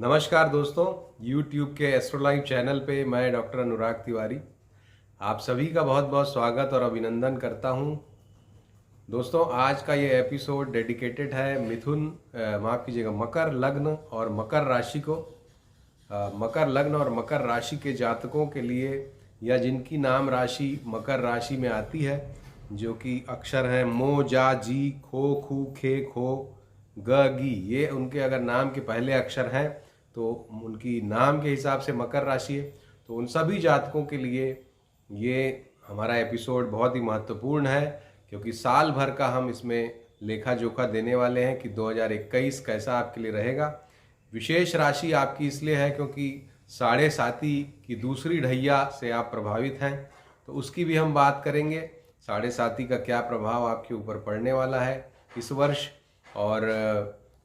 नमस्कार दोस्तों, YouTube के एस्ट्रोलाइव चैनल पे मैं डॉक्टर अनुराग तिवारी आप सभी का बहुत बहुत स्वागत और अभिनंदन करता हूं। दोस्तों, आज का ये एपिसोड डेडिकेटेड है माफ़ कीजिएगा, मकर लग्न और मकर राशि को। मकर लग्न और मकर राशि के जातकों के लिए, या जिनकी नाम राशि मकर राशि में आती है, जो कि अक्षर हैं मो, जा, जी, खो, खू, खे, खो, ग, गी, ये उनके अगर नाम के पहले अक्षर हैं तो उनकी नाम के हिसाब से मकर राशि है। तो उन सभी जातकों के लिए ये हमारा एपिसोड बहुत ही महत्वपूर्ण है, क्योंकि साल भर का हम इसमें लेखा जोखा देने वाले हैं कि 2021 कैसा आपके लिए रहेगा। विशेष राशि आपकी इसलिए है क्योंकि साढ़े साती की दूसरी ढैया से आप प्रभावित हैं, तो उसकी भी हम बात करेंगे। साढ़े साती का क्या प्रभाव आपके ऊपर पड़ने वाला है इस वर्ष, और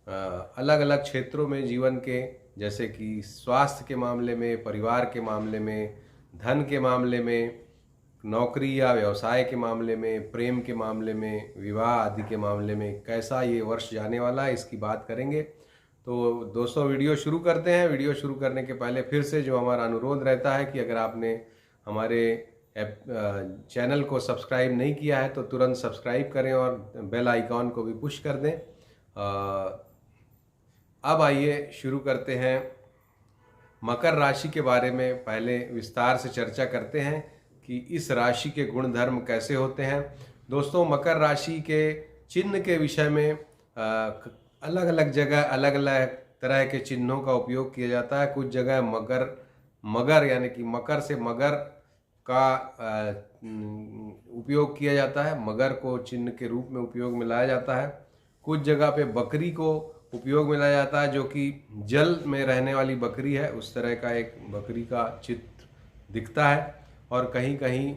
अलग अलग क्षेत्रों में जीवन के, जैसे कि स्वास्थ्य के मामले में, परिवार के मामले में, धन के मामले में, नौकरी या व्यवसाय के मामले में, प्रेम के मामले में, विवाह आदि के मामले में कैसा ये वर्ष जाने वाला है, इसकी बात करेंगे। तो दोस्तों, वीडियो शुरू करते हैं। वीडियो शुरू करने के पहले फिर से जो हमारा अनुरोध रहता है कि अगर आपने हमारे चैनल को सब्सक्राइब नहीं किया है तो तुरंत सब्सक्राइब करें और बेल आइकॉन को भी पुश कर दें। अब आइए शुरू करते हैं। मकर राशि के बारे में पहले विस्तार से चर्चा करते हैं कि इस राशि के गुण धर्म कैसे होते हैं। दोस्तों, मकर राशि के चिन्ह के विषय में अलग अलग जगह अलग अलग तरह के चिन्हों का उपयोग किया जाता है। कुछ जगह मगर यानी कि मकर से मगर का उपयोग किया जाता है, मगर को चिन्ह के रूप में उपयोग में लाया जाता है। कुछ जगह पे बकरी को उपयोग में लाया जाता है, जो कि जल में रहने वाली बकरी है, उस तरह का एक बकरी का चित्र दिखता है, और कहीं कहीं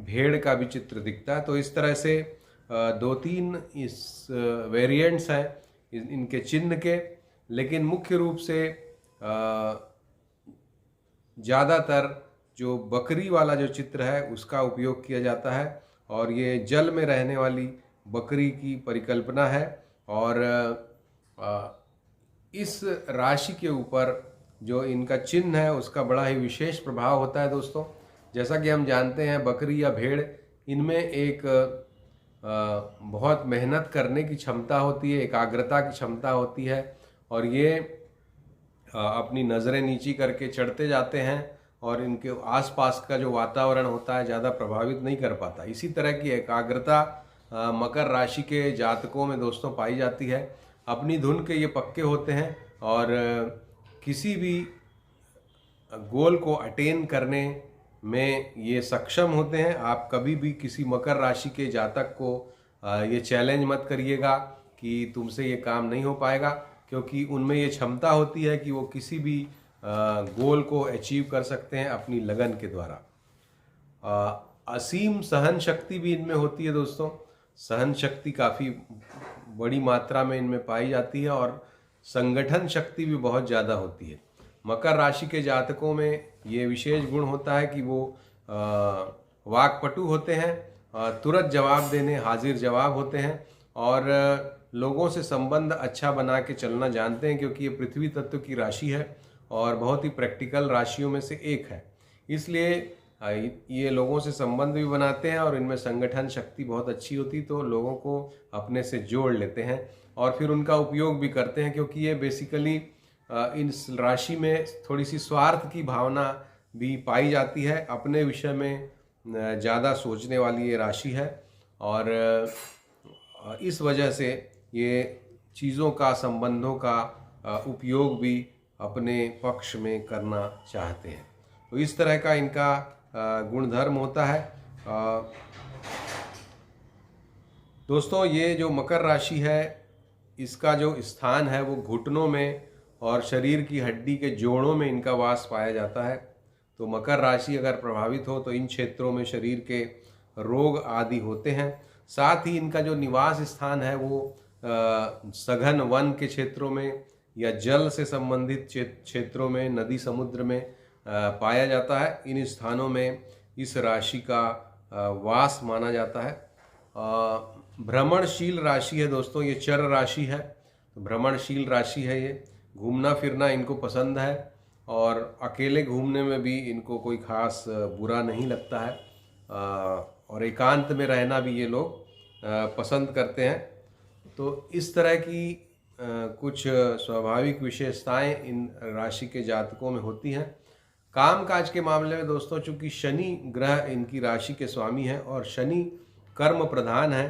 भेड़ का भी चित्र दिखता है। तो इस तरह से दो तीन इस वेरिएंट्स हैं इनके चिन्ह के, लेकिन मुख्य रूप से ज़्यादातर जो बकरी वाला जो चित्र है उसका उपयोग किया जाता है, और ये जल में रहने वाली बकरी की परिकल्पना है। और इस राशि के ऊपर जो इनका चिन्ह है उसका बड़ा ही विशेष प्रभाव होता है। दोस्तों, जैसा कि हम जानते हैं, बकरी या भेड़, इनमें एक बहुत मेहनत करने की क्षमता होती है, एकाग्रता की क्षमता होती है, और ये अपनी नज़रें नीची करके चढ़ते जाते हैं और इनके आसपास का जो वातावरण होता है ज़्यादा प्रभावित नहीं कर पाता। इसी तरह की एकाग्रता मकर राशि के जातकों में दोस्तों पाई जाती है। अपनी धुन के ये पक्के होते हैं और किसी भी गोल को अटेन करने में ये सक्षम होते हैं। आप कभी भी किसी मकर राशि के जातक को ये चैलेंज मत करिएगा कि तुमसे ये काम नहीं हो पाएगा, क्योंकि उनमें ये क्षमता होती है कि वो किसी भी गोल को अचीव कर सकते हैं अपनी लगन के द्वारा। असीम सहन शक्ति भी इनमें होती है। दोस्तों, सहन शक्ति काफ़ी बड़ी मात्रा में इनमें पाई जाती है, और संगठन शक्ति भी बहुत ज़्यादा होती है। मकर राशि के जातकों में ये विशेष गुण होता है कि वो वाक्पटु होते हैं, तुरंत जवाब देने हाजिर जवाब होते हैं, और लोगों से संबंध अच्छा बना के चलना जानते हैं, क्योंकि ये पृथ्वी तत्व की राशि है और बहुत ही प्रैक्टिकल राशियों में से एक है। इसलिए ये लोगों से संबंध भी बनाते हैं, और इनमें संगठन शक्ति बहुत अच्छी होती, तो लोगों को अपने से जोड़ लेते हैं और फिर उनका उपयोग भी करते हैं, क्योंकि ये बेसिकली इस राशि में थोड़ी सी स्वार्थ की भावना भी पाई जाती है। अपने विषय में ज़्यादा सोचने वाली ये राशि है, और इस वजह से ये चीज़ों का, संबंधों का उपयोग भी अपने पक्ष में करना चाहते हैं। तो इस तरह का इनका गुणधर्म होता है। दोस्तों, ये जो मकर राशि है, इसका जो स्थान है वो घुटनों में और शरीर की हड्डी के जोड़ों में इनका वास पाया जाता है। तो मकर राशि अगर प्रभावित हो तो इन क्षेत्रों में शरीर के रोग आदि होते हैं। साथ ही इनका जो निवास स्थान है वो सघन वन के क्षेत्रों में या जल से संबंधित क्षेत्रों में, नदी समुद्र में पाया जाता है। इन स्थानों में इस राशि का वास माना जाता है। भ्रमणशील राशि है दोस्तों, ये चर राशि है, तो भ्रमणशील राशि है ये। घूमना फिरना इनको पसंद है और अकेले घूमने में भी इनको कोई ख़ास बुरा नहीं लगता है। और एकांत में रहना भी ये लोग पसंद करते हैं। तो इस तरह की कुछ स्वाभाविक विशेषताएं इन राशि के जातकों में होती हैं। कामकाज के मामले में दोस्तों, चूंकि शनि ग्रह इनकी राशि के स्वामी हैं और शनि कर्म प्रधान है,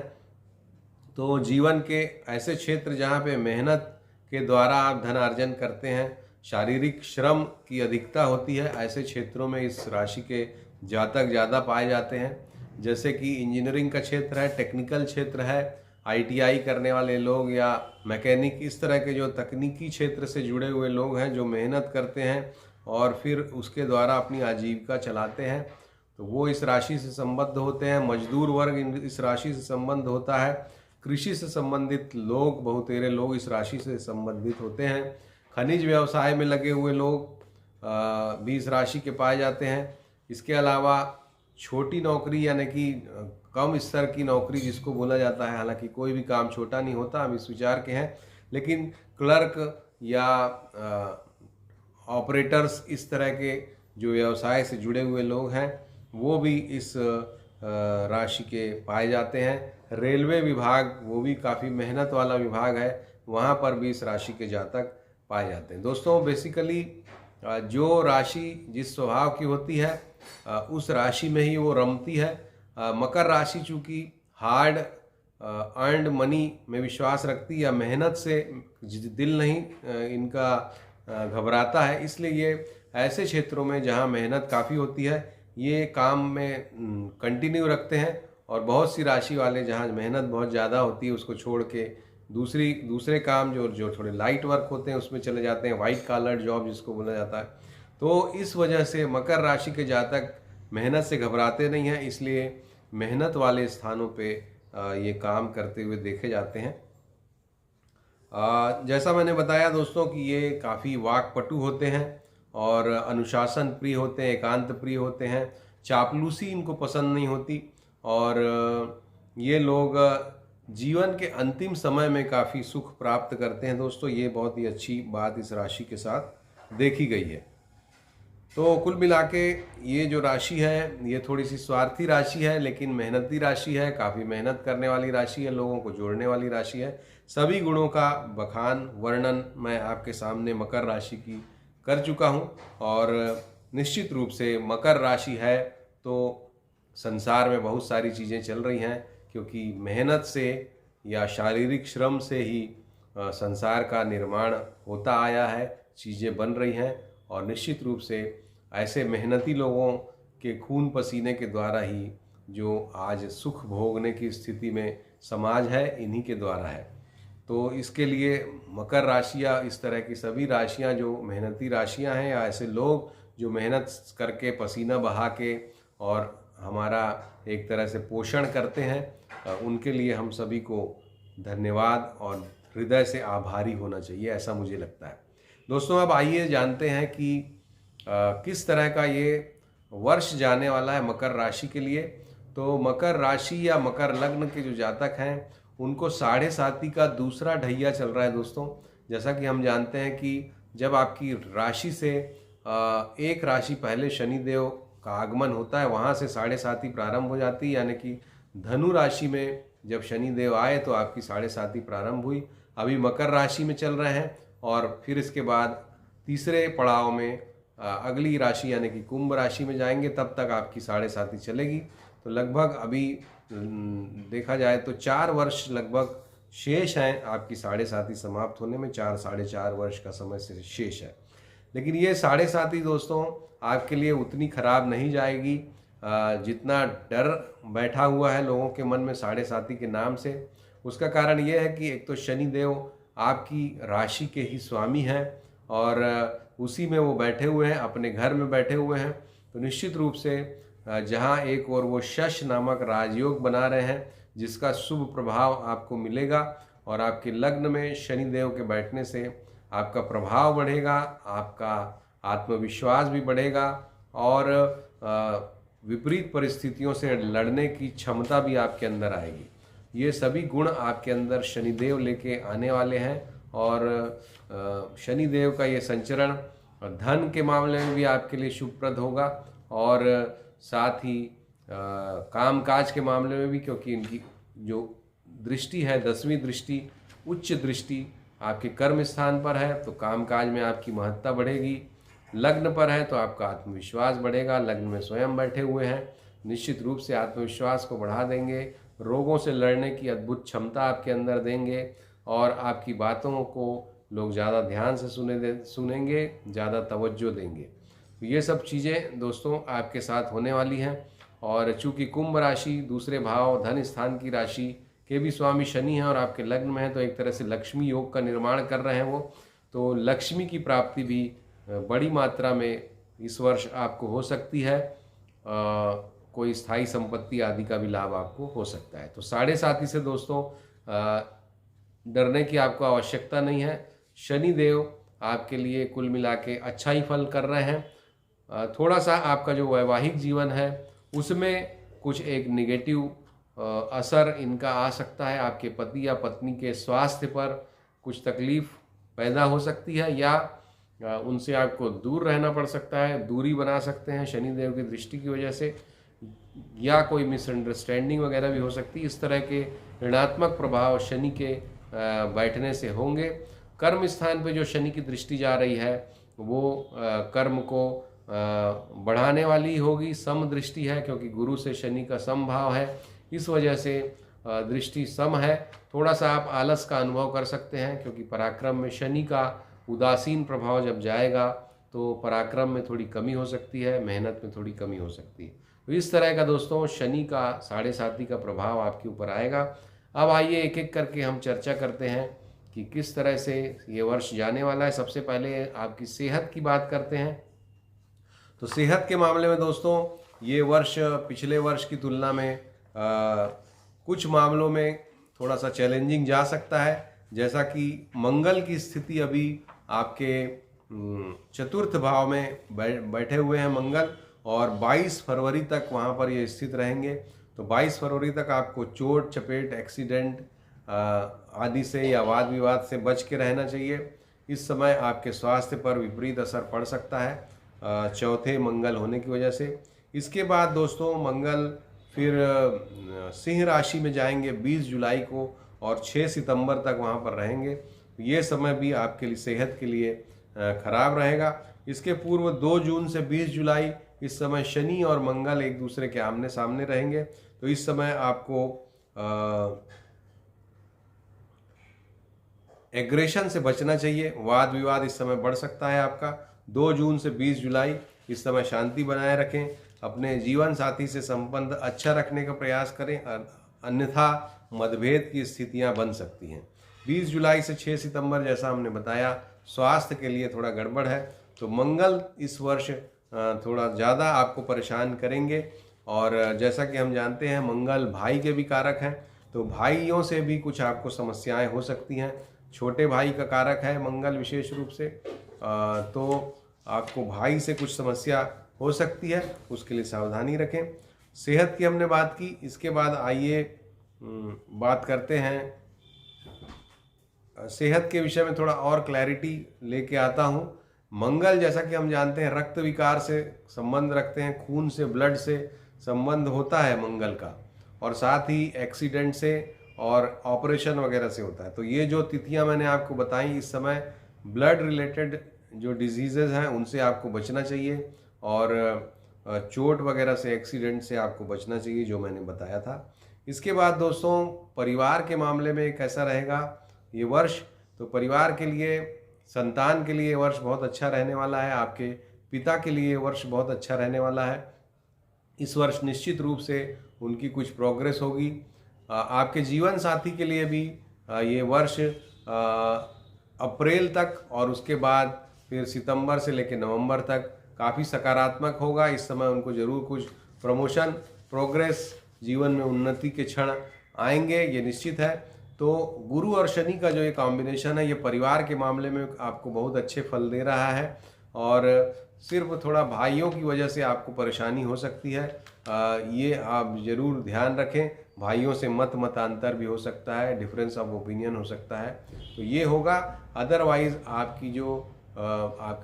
तो जीवन के ऐसे क्षेत्र जहाँ पे मेहनत के द्वारा आप धन अर्जन करते हैं, शारीरिक श्रम की अधिकता होती है, ऐसे क्षेत्रों में इस राशि के जातक ज़्यादा पाए जाते हैं। जैसे कि इंजीनियरिंग का क्षेत्र है, टेक्निकल क्षेत्र है, आईटीआई करने वाले लोग या मैकेनिक, इस तरह के जो तकनीकी क्षेत्र से जुड़े हुए लोग हैं जो मेहनत करते हैं और फिर उसके द्वारा अपनी आजीविका चलाते हैं, तो वो इस राशि से संबद्ध होते हैं। मजदूर वर्ग इस राशि से संबंध होता है। कृषि से संबंधित लोग, बहुतेरे लोग इस राशि से संबंधित होते हैं। खनिज व्यवसाय में लगे हुए लोग भी इस राशि के पाए जाते हैं। इसके अलावा छोटी नौकरी यानी कि कम स्तर की नौकरी जिसको बोला जाता है, हालांकि कोई भी काम छोटा नहीं होता, हम इस विचार के हैं, लेकिन क्लर्क या ऑपरेटर्स, इस तरह के जो व्यवसाय से जुड़े हुए लोग हैं वो भी इस राशि के पाए जाते हैं। रेलवे विभाग, वो भी काफ़ी मेहनत वाला विभाग है, वहाँ पर भी इस राशि के जातक पाए जाते हैं। दोस्तों, बेसिकली जो राशि जिस स्वभाव की होती है उस राशि में ही वो रमती है। मकर राशि चूँकि हार्ड अर्नड मनी में विश्वास रखती है या मेहनत से दिल नहीं इनका घबराता है, इसलिए ये ऐसे क्षेत्रों में जहाँ मेहनत काफ़ी होती है ये काम में कंटिन्यू रखते हैं। और बहुत सी राशि वाले जहाँ मेहनत बहुत ज़्यादा होती है उसको छोड़ के दूसरे काम जो थोड़े लाइट वर्क होते हैं उसमें चले जाते हैं, वाइट कॉलर जॉब जिसको बोला जाता है। तो इस वजह से मकर राशि के जातक मेहनत से घबराते नहीं हैं, इसलिए मेहनत वाले स्थानों पे ये काम करते हुए देखे जाते हैं। जैसा मैंने बताया दोस्तों कि ये काफ़ी वाक्पटु होते हैं और अनुशासन प्रिय होते हैं, एकांत प्रिय होते हैं, चापलूसी इनको पसंद नहीं होती और ये लोग जीवन के अंतिम समय में काफ़ी सुख प्राप्त करते हैं। दोस्तों, ये बहुत ही अच्छी बात इस राशि के साथ देखी गई है। तो कुल मिला के ये जो राशि है ये थोड़ी सी स्वार्थी राशि है, लेकिन मेहनती राशि है, काफ़ी मेहनत करने वाली राशि है, लोगों को जोड़ने वाली राशि है। सभी गुणों का बखान वर्णन मैं आपके सामने मकर राशि की कर चुका हूँ और निश्चित रूप से मकर राशि है तो संसार में बहुत सारी चीज़ें चल रही हैं, क्योंकि मेहनत से या शारीरिक श्रम से ही संसार का निर्माण होता आया है, चीज़ें बन रही हैं और निश्चित रूप से ऐसे मेहनती लोगों के खून पसीने के द्वारा ही जो आज सुख भोगने की स्थिति में समाज है, इन्हीं के द्वारा है। तो इसके लिए मकर राशि या इस तरह की सभी राशियां जो मेहनती राशियां हैं या ऐसे लोग जो मेहनत करके पसीना बहा के और हमारा एक तरह से पोषण करते हैं, उनके लिए हम सभी को धन्यवाद और हृदय से आभारी होना चाहिए, ऐसा मुझे लगता है। दोस्तों, अब आइए जानते हैं कि किस तरह का ये वर्ष जाने वाला है मकर राशि के लिए। तो मकर राशि या मकर लग्न के जो जातक हैं उनको 7.5 का दूसरा ढैया चल रहा है। दोस्तों, जैसा कि हम जानते हैं कि जब आपकी राशि से एक राशि पहले शनिदेव का आगमन होता है, वहाँ से 7.5 प्रारंभ हो जाती है, यानी कि धनु राशि में जब शनिदेव आए तो आपकी 7.5 प्रारंभ हुई। अभी मकर राशि में चल रहे हैं और फिर इसके बाद तीसरे पड़ाव में अगली राशि यानी कि कुंभ राशि में जाएंगे, तब तक आपकी 7.5 चलेगी। तो लगभग अभी देखा जाए तो 4 वर्ष लगभग शेष हैं आपकी 7.5 समाप्त होने में, 4-4.5 वर्ष का समय से शेष है। लेकिन ये 7.5 दोस्तों आपके लिए उतनी खराब नहीं जाएगी जितना डर बैठा हुआ है लोगों के मन में 7.5 के नाम से। उसका कारण ये है कि एक तो शनिदेव आपकी राशि के ही स्वामी हैं और उसी में वो बैठे हुए हैं, अपने घर में बैठे हुए हैं। तो निश्चित रूप से जहाँ एक और वो शश नामक राजयोग बना रहे हैं जिसका शुभ प्रभाव आपको मिलेगा और आपके लग्न में शनिदेव के बैठने से आपका प्रभाव बढ़ेगा, आपका आत्मविश्वास भी बढ़ेगा और विपरीत परिस्थितियों से लड़ने की क्षमता भी आपके अंदर आएगी। ये सभी गुण आपके अंदर शनिदेव लेके आने वाले हैं और शनि देव का ये संचरण धन के मामले में भी आपके लिए शुभप्रद होगा, और साथ ही काम काज के मामले में भी, क्योंकि इनकी जो दृष्टि है 10वीं दृष्टि, उच्च दृष्टि आपके कर्म स्थान पर है, तो कामकाज में आपकी महत्ता बढ़ेगी। लग्न पर है तो आपका आत्मविश्वास बढ़ेगा। लग्न में स्वयं बैठे हुए हैं, निश्चित रूप से आत्मविश्वास को बढ़ा देंगे, रोगों से लड़ने की अद्भुत क्षमता आपके अंदर देंगे, और आपकी बातों को लोग ज़्यादा ध्यान से सुनेंगे, ज़्यादा तवज्जो देंगे। तो ये सब चीज़ें दोस्तों आपके साथ होने वाली हैं। और चूँकि कुंभ राशि दूसरे भाव धन स्थान की राशि के भी स्वामी शनि हैं और आपके लग्न में है, तो एक तरह से लक्ष्मी योग का निर्माण कर रहे हैं वो, तो लक्ष्मी की प्राप्ति भी बड़ी मात्रा में इस वर्ष आपको हो सकती है। कोई स्थायी संपत्ति आदि का भी लाभ आपको हो सकता है। तो 7.5 से दोस्तों डरने की आपको आवश्यकता नहीं है। शनि देव आपके लिए कुल मिला के अच्छा ही फल कर रहे हैं। थोड़ा सा आपका जो वैवाहिक जीवन है उसमें कुछ एक निगेटिव असर इनका आ सकता है। आपके पति या पत्नी के स्वास्थ्य पर कुछ तकलीफ पैदा हो सकती है, या उनसे आपको दूर रहना पड़ सकता है, दूरी बना सकते हैं शनि देव की दृष्टि की वजह से, या कोई मिसअंडरस्टैंडिंग वगैरह भी हो सकती है। इस तरह के ऋणात्मक प्रभाव शनि के बैठने से होंगे। कर्म स्थान पे जो शनि की दृष्टि जा रही है वो कर्म को बढ़ाने वाली होगी। सम दृष्टि है, क्योंकि गुरु से शनि का समभाव है, इस वजह से दृष्टि सम है। थोड़ा सा आप आलस का अनुभव कर सकते हैं, क्योंकि पराक्रम में शनि का उदासीन प्रभाव जब जाएगा तो पराक्रम में थोड़ी कमी हो सकती है, मेहनत में थोड़ी कमी हो सकती है। तो इस तरह का दोस्तों शनि का 7.5 का प्रभाव आपके ऊपर आएगा। अब आइए एक एक करके हम चर्चा करते हैं कि किस तरह से ये वर्ष जाने वाला है। सबसे पहले आपकी सेहत की बात करते हैं। तो सेहत के मामले में दोस्तों ये वर्ष पिछले वर्ष की तुलना में कुछ मामलों में थोड़ा सा चैलेंजिंग जा सकता है। जैसा कि मंगल की स्थिति अभी आपके चतुर्थ भाव में बैठे हुए हैं मंगल, और 22 फरवरी तक वहाँ पर ये स्थित रहेंगे। तो 22 फरवरी तक आपको चोट चपेट एक्सीडेंट आदि से या वाद विवाद से बच के रहना चाहिए। इस समय आपके स्वास्थ्य पर विपरीत असर पड़ सकता है चौथे मंगल होने की वजह से। इसके बाद दोस्तों मंगल फिर सिंह राशि में जाएंगे 20 जुलाई को, और 6 सितंबर तक वहाँ पर रहेंगे। ये समय भी आपके लिए सेहत के लिए खराब रहेगा। इसके पूर्व 2 जून से 20 जुलाई इस समय शनि और मंगल एक दूसरे के आमने सामने रहेंगे। तो इस समय आपको एग्रेशन से बचना चाहिए। वाद विवाद इस समय बढ़ सकता है आपका। 2 जून से 20 जुलाई इस समय शांति बनाए रखें। अपने जीवन साथी से संबंध अच्छा रखने का प्रयास करें, अन्यथा मतभेद की स्थितियां बन सकती हैं। 20 जुलाई से 6 सितंबर जैसा हमने बताया स्वास्थ्य के लिए थोड़ा गड़बड़ है। तो मंगल इस वर्ष थोड़ा ज़्यादा आपको परेशान करेंगे, और जैसा कि हम जानते हैं मंगल भाई के भी कारक हैं, तो भाइयों से भी कुछ आपको समस्याएं हो सकती हैं। छोटे भाई का कारक है मंगल विशेष रूप से, तो आपको भाई से कुछ समस्या हो सकती है, उसके लिए सावधानी रखें। सेहत की हमने बात की। इसके बाद आइए बात करते हैं सेहत के विषय में, थोड़ा और क्लैरिटी लेके आता हूँ। मंगल जैसा कि हम जानते हैं रक्त विकार से संबंध रखते हैं, खून से ब्लड से संबंध होता है मंगल का, और साथ ही एक्सीडेंट से और ऑपरेशन वगैरह से होता है। तो ये जो तिथियां मैंने आपको बताई, इस समय ब्लड रिलेटेड जो डिजीजेज हैं उनसे आपको बचना चाहिए, और चोट वगैरह से एक्सीडेंट से आपको बचना चाहिए, जो मैंने बताया था। इसके बाद दोस्तों परिवार के मामले में कैसा रहेगा ये वर्ष, तो परिवार के लिए, संतान के लिए वर्ष बहुत अच्छा रहने वाला है। आपके पिता के लिए वर्ष बहुत अच्छा रहने वाला है। इस वर्ष निश्चित रूप से उनकी कुछ प्रोग्रेस होगी। आपके जीवन साथी के लिए भी ये वर्ष अप्रैल तक और उसके बाद फिर सितंबर से लेकर नवंबर तक काफ़ी सकारात्मक होगा। इस समय उनको ज़रूर कुछ प्रमोशन, प्रोग्रेस, जीवन में उन्नति के क्षण आएंगे, ये निश्चित है। तो गुरु और शनि का जो ये कॉम्बिनेशन है, ये परिवार के मामले में आपको बहुत अच्छे फल दे रहा है, और सिर्फ थोड़ा भाइयों की वजह से आपको परेशानी हो सकती है, ये आप ज़रूर ध्यान रखें। भाइयों से मतांतर भी हो सकता है, डिफरेंस ऑफ ओपिनियन हो सकता है, तो ये होगा। अदरवाइज आपकी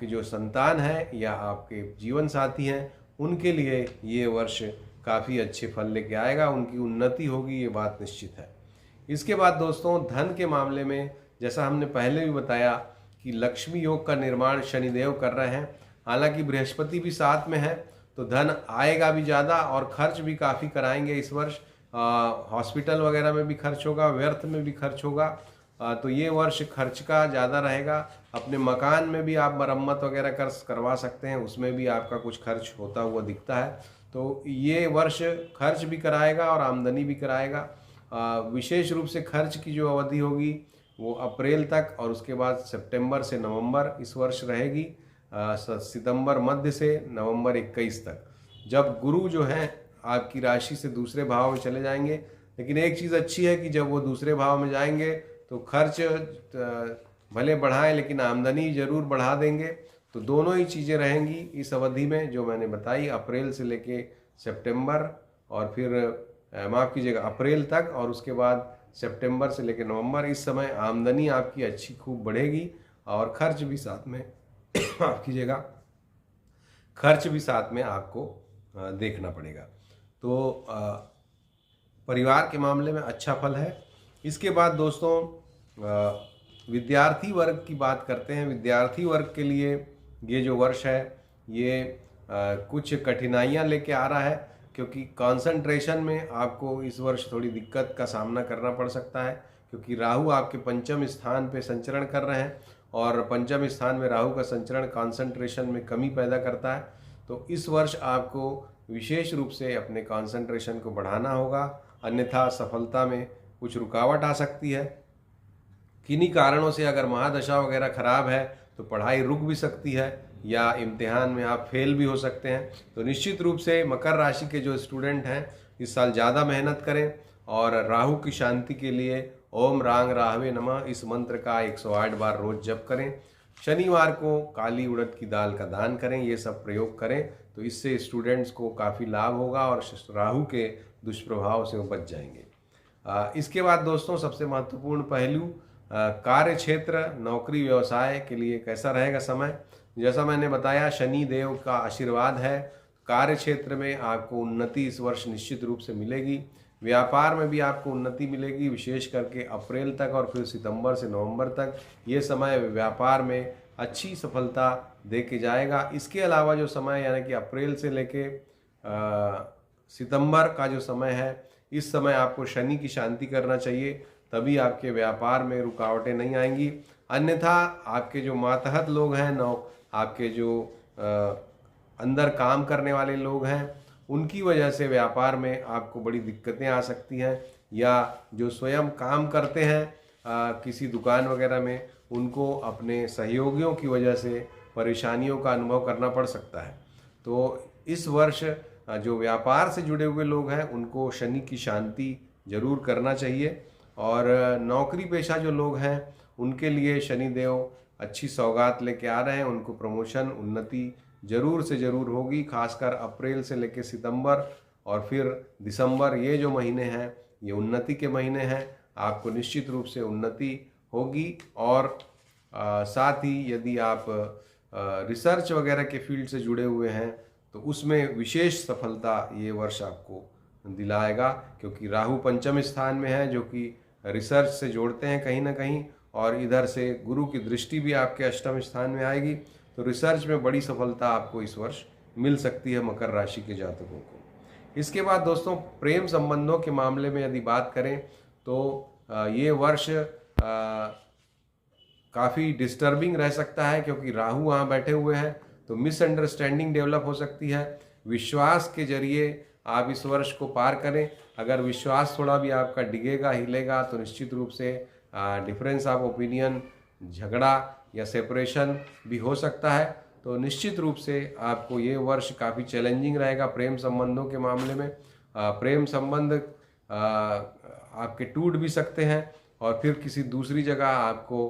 जो संतान है या आपके जीवन साथी हैं, उनके लिए ये वर्ष काफ़ी अच्छे फल लेके आएगा, उनकी उन्नति होगी, ये बात निश्चित है। इसके बाद दोस्तों धन के मामले में, जैसा हमने पहले भी बताया कि लक्ष्मी योग का निर्माण शनिदेव कर रहे हैं, हालांकि बृहस्पति भी साथ में है, तो धन आएगा भी ज़्यादा और खर्च भी काफ़ी कराएंगे इस वर्ष। हॉस्पिटल वगैरह में भी खर्च होगा, व्यर्थ में भी खर्च होगा, तो ये वर्ष खर्च का ज़्यादा रहेगा। अपने मकान में भी आप मरम्मत वगैरह करवा सकते हैं, उसमें भी आपका कुछ खर्च होता हुआ दिखता है, तो ये वर्ष खर्च भी कराएगा और आमदनी भी कराएगा। विशेष रूप से खर्च की जो अवधि होगी वो अप्रैल तक और उसके बाद सितंबर से नवंबर इस वर्ष रहेगी, सितंबर मध्य से नवंबर 21 तक, जब गुरु जो हैं आपकी राशि से दूसरे भाव में चले जाएंगे। लेकिन एक चीज़ अच्छी है कि जब वो दूसरे भाव में जाएंगे तो खर्च भले बढ़ाएं लेकिन आमदनी ज़रूर बढ़ा देंगे, तो दोनों ही चीज़ें रहेंगी इस अवधि में जो मैंने बताई, अप्रैल से लेके सितंबर और फिर माफ़ कीजिएगा अप्रैल तक और उसके बाद सितंबर से लेकर नवंबर। इस समय आमदनी आपकी अच्छी खूब बढ़ेगी और खर्च भी साथ में माफ़ कीजिएगा खर्च भी साथ में आपको देखना पड़ेगा। तो परिवार के मामले में अच्छा फल है। इसके बाद दोस्तों विद्यार्थी वर्ग की बात करते हैं। विद्यार्थी वर्ग के लिए ये जो वर्ष है ये कुछ कठिनाइयाँ लेके आ रहा है, क्योंकि कंसंट्रेशन में आपको इस वर्ष थोड़ी दिक्कत का सामना करना पड़ सकता है, क्योंकि राहु आपके पंचम स्थान पे संचरण कर रहे हैं और पंचम स्थान में राहु का संचरण कंसंट्रेशन में कमी पैदा करता है। तो इस वर्ष आपको विशेष रूप से अपने कंसंट्रेशन को बढ़ाना होगा, अन्यथा सफलता में कुछ रुकावट आ सकती है। किन्हीं कारणों से अगर महादशा वगैरह खराब है तो पढ़ाई रुक भी सकती है या इम्तिहान में आप फेल भी हो सकते हैं। तो निश्चित रूप से मकर राशि के जो स्टूडेंट हैं इस साल ज़्यादा मेहनत करें और राहु की शांति के लिए ओम रांग राहवे नमः इस मंत्र का 108 बार रोज जप करें। शनिवार को काली उड़द की दाल का दान करें, ये सब प्रयोग करें तो इससे स्टूडेंट्स को काफ़ी लाभ होगा और राहु के दुष्प्रभाव से वो बच जाएंगे। इसके बाद दोस्तों सबसे महत्वपूर्ण पहलू कार्य क्षेत्र, नौकरी व्यवसाय के लिए कैसा रहेगा समय। जैसा मैंने बताया शनि देव का आशीर्वाद है, कार्य क्षेत्र में आपको उन्नति इस वर्ष निश्चित रूप से मिलेगी। व्यापार में भी आपको उन्नति मिलेगी, विशेष करके अप्रैल तक और फिर सितंबर से नवंबर तक ये समय व्यापार में अच्छी सफलता दे के जाएगा। इसके अलावा जो समय यानी कि अप्रैल से लेके सितंबर का जो समय है, इस समय आपको शनि की शांति करना चाहिए, तभी आपके व्यापार में रुकावटें नहीं आएंगी। अन्यथा आपके जो मातहत लोग हैं, आपके जो अंदर काम करने वाले लोग हैं, उनकी वजह से व्यापार में आपको बड़ी दिक्कतें आ सकती हैं, या जो स्वयं काम करते हैं किसी दुकान वगैरह में, उनको अपने सहयोगियों की वजह से परेशानियों का अनुभव करना पड़ सकता है। तो इस वर्ष जो व्यापार से जुड़े हुए लोग हैं उनको शनि की शांति जरूर करना चाहिए, और नौकरी पेशा जो लोग हैं उनके लिए शनिदेव अच्छी सौगात लेके आ रहे हैं, उनको प्रमोशन उन्नति जरूर से जरूर होगी। खासकर अप्रैल से लेके सितंबर और फिर दिसंबर, ये जो महीने हैं ये उन्नति के महीने हैं, आपको निश्चित रूप से उन्नति होगी। और साथ ही यदि आप रिसर्च वगैरह के फील्ड से जुड़े हुए हैं तो उसमें विशेष सफलता ये वर्ष आपको दिलाएगा, क्योंकि राहु पंचम स्थान में है जो कि रिसर्च से जोड़ते हैं कहीं ना कहीं, और इधर से गुरु की दृष्टि भी आपके अष्टम स्थान में आएगी, तो रिसर्च में बड़ी सफलता आपको इस वर्ष मिल सकती है मकर राशि के जातकों को। इसके बाद दोस्तों प्रेम संबंधों के मामले में यदि बात करें तो ये वर्ष काफ़ी डिस्टर्बिंग रह सकता है, क्योंकि राहु वहाँ बैठे हुए हैं, तो मिसअंडरस्टैंडिंग डेवलप हो सकती है। विश्वास के जरिए आप इस वर्ष को पार करें। अगर विश्वास थोड़ा भी आपका डिगेगा, हिलेगा, तो निश्चित रूप से डिफरेंस ऑफ ओपिनियन, झगड़ा या सेपरेशन भी हो सकता है। तो निश्चित रूप से आपको ये वर्ष काफ़ी चैलेंजिंग रहेगा प्रेम संबंधों के मामले में। प्रेम संबंध आपके टूट भी सकते हैं और फिर किसी दूसरी जगह आपको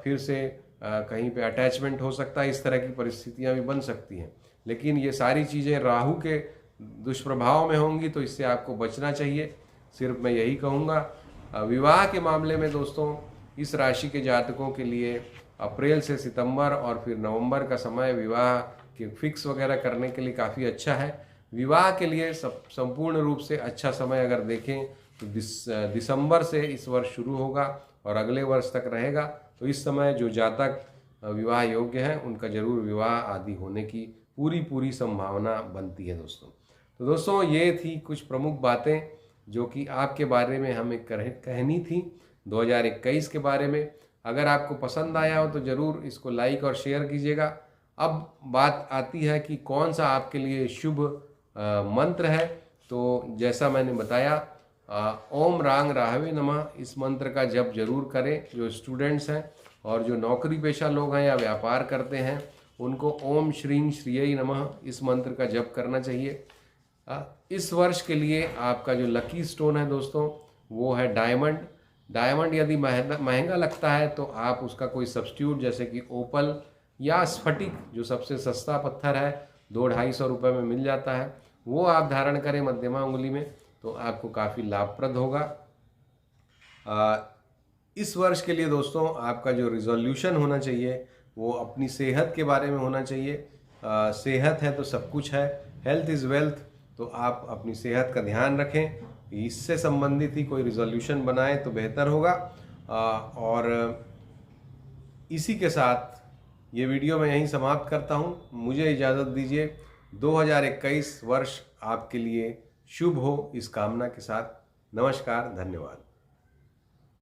फिर से कहीं पे अटैचमेंट हो सकता है। इस तरह की परिस्थितियां भी बन सकती हैं, लेकिन ये सारी चीज़ें राहु के दुष्प्रभाव में होंगी, तो इससे आपको बचना चाहिए। सिर्फ मैं यही कहूँगा। विवाह के मामले में दोस्तों इस राशि के जातकों के लिए अप्रैल से सितंबर और फिर नवंबर का समय विवाह के फिक्स वगैरह करने के लिए काफ़ी अच्छा है। विवाह के लिए संपूर्ण रूप से अच्छा समय अगर देखें तो दिसंबर से इस वर्ष शुरू होगा और अगले वर्ष तक रहेगा। तो इस समय जो जातक विवाह योग्य हैं उनका जरूर विवाह आदि होने की पूरी संभावना बनती है दोस्तों। तो दोस्तों ये थी कुछ प्रमुख बातें जो कि आपके बारे में हमें कहनी थी 2021 के बारे में। अगर आपको पसंद आया हो तो ज़रूर इसको लाइक और शेयर कीजिएगा। अब बात आती है कि कौन सा आपके लिए शुभ मंत्र है। तो जैसा मैंने बताया ओम रांग राहवे नमः इस मंत्र का जप जरूर करें। जो स्टूडेंट्स हैं और जो नौकरी पेशा लोग हैं या व्यापार करते हैं उनको ओम श्रीं श्रीयै नमः इस मंत्र का जप करना चाहिए। इस वर्ष के लिए आपका जो लकी स्टोन है दोस्तों वो है डायमंड। डायमंड यदि महंगा लगता है तो आप उसका कोई सब्स्टिट्यूट जैसे कि ओपल या स्फटिक जो सबसे सस्ता पत्थर है 200-250 रुपये में मिल जाता है, वो आप धारण करें मध्यमा उंगली में तो आपको काफ़ी लाभप्रद होगा। इस वर्ष के लिए दोस्तों आपका जो रिजोल्यूशन होना चाहिए वो अपनी सेहत के बारे में होना चाहिए। सेहत है तो सब कुछ है, हेल्थ इज़ वेल्थ। तो आप अपनी सेहत का ध्यान रखें, इससे संबंधित ही कोई रिजोल्यूशन बनाएं तो बेहतर होगा। और इसी के साथ ये वीडियो मैं यहीं समाप्त करता हूँ। मुझे इजाज़त दीजिए। 2021 वर्ष आपके लिए शुभ हो इस कामना के साथ। नमस्कार, धन्यवाद।